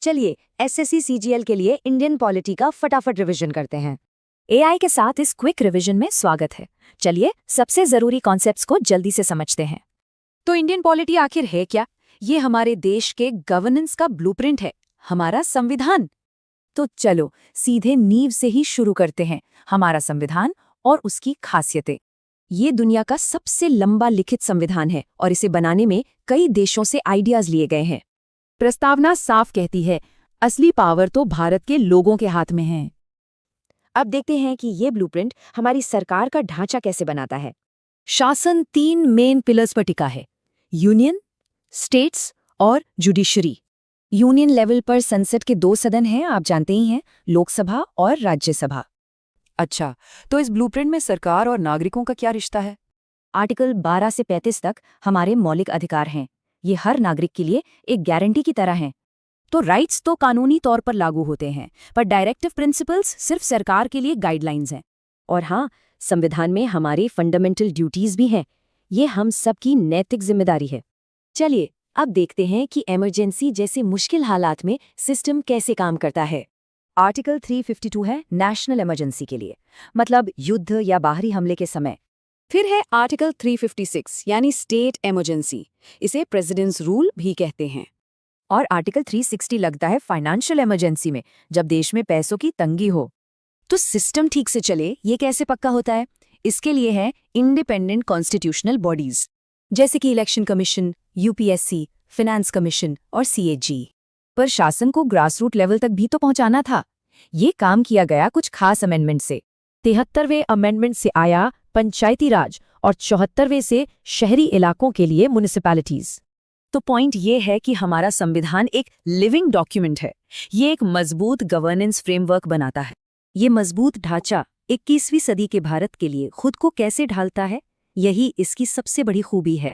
चलिए SSC CGL के लिए इंडियन पॉलिटी का फटाफट रिवीजन करते हैं। एआई के साथ इस क्विक रिवीजन में स्वागत है। चलिए सबसे जरूरी कॉन्सेप्ट्स को जल्दी से समझते हैं। तो इंडियन पॉलिटी आखिर है क्या? ये हमारे देश के गवर्नेंस का ब्लूप्रिंट है, हमारा संविधान। तो चलो सीधे नींव से ही शुरू करते हैं। हमारा संविधान और उसकी खासियतें। ये दुनिया का सबसे लंबा लिखित संविधान है और इसे बनाने में कई देशों से आइडियाज लिए गए हैं। प्रस्तावना साफ कहती है, असली पावर तो भारत के लोगों के हाथ में है। अब देखते हैं कि ये ब्लूप्रिंट हमारी सरकार का ढांचा कैसे बनाता है। शासन 3 मेन पिलर्स पर टिका है: यूनियन, स्टेट्स और जुडिशरी। यूनियन लेवल पर संसद के 2 सदन हैं, आप जानते ही हैं, लोकसभा और राज्यसभा। अच्छा, तो इस ब्लूप्रिंट में सरकार और नागरिकों का क्या रिश्ता है? आर्टिकल 12 से 35 तक हमारे मौलिक अधिकार हैं। ये हर नागरिक के लिए एक गारंटी की तरह हैं। तो राइट्स तो कानूनी तौर पर लागू होते हैं, पर डायरेक्टिव प्रिंसिपल्स सिर्फ सरकार के लिए गाइडलाइंस हैं। और हाँ, संविधान में हमारे फंडामेंटल ड्यूटीज भी हैं। ये हम सबकी नैतिक जिम्मेदारी है। चलिए अब देखते हैं कि इमरजेंसी जैसे मुश्किल हालात में सिस्टम कैसे काम करता है। आर्टिकल 352 है नेशनल इमरजेंसी के लिए, मतलब युद्ध या बाहरी हमले के समय। फिर है आर्टिकल 356 यानी स्टेट इमरजेंसी, इसे प्रेसिडेंट्स रूल भी कहते हैं। और आर्टिकल 360 लगता है फाइनेंशियल इमरजेंसी में, जब देश में पैसों की तंगी हो। तो सिस्टम ठीक से चले, ये कैसे पक्का होता है? इसके लिए है इंडिपेंडेंट कॉन्स्टिट्यूशनल बॉडीज, जैसे कि election commission, UPSC, finance commission और सीएजी। पर शासन को ग्रासरूट लेवल तक भी तो पहुंचाना था। ये काम किया गया कुछ खास अमेंडमेंट से। 73वें अमेंडमेंट से आया पंचायती राज और 74वें से शहरी इलाकों के लिए म्युनिसिपैलिटीज। तो पॉइंट ये है कि हमारा संविधान एक लिविंग डॉक्यूमेंट है। ये एक मजबूत गवर्नेंस फ्रेमवर्क बनाता है। ये मजबूत ढांचा 21वीं सदी के भारत के लिए खुद को कैसे ढालता है, यही इसकी सबसे बड़ी खूबी है।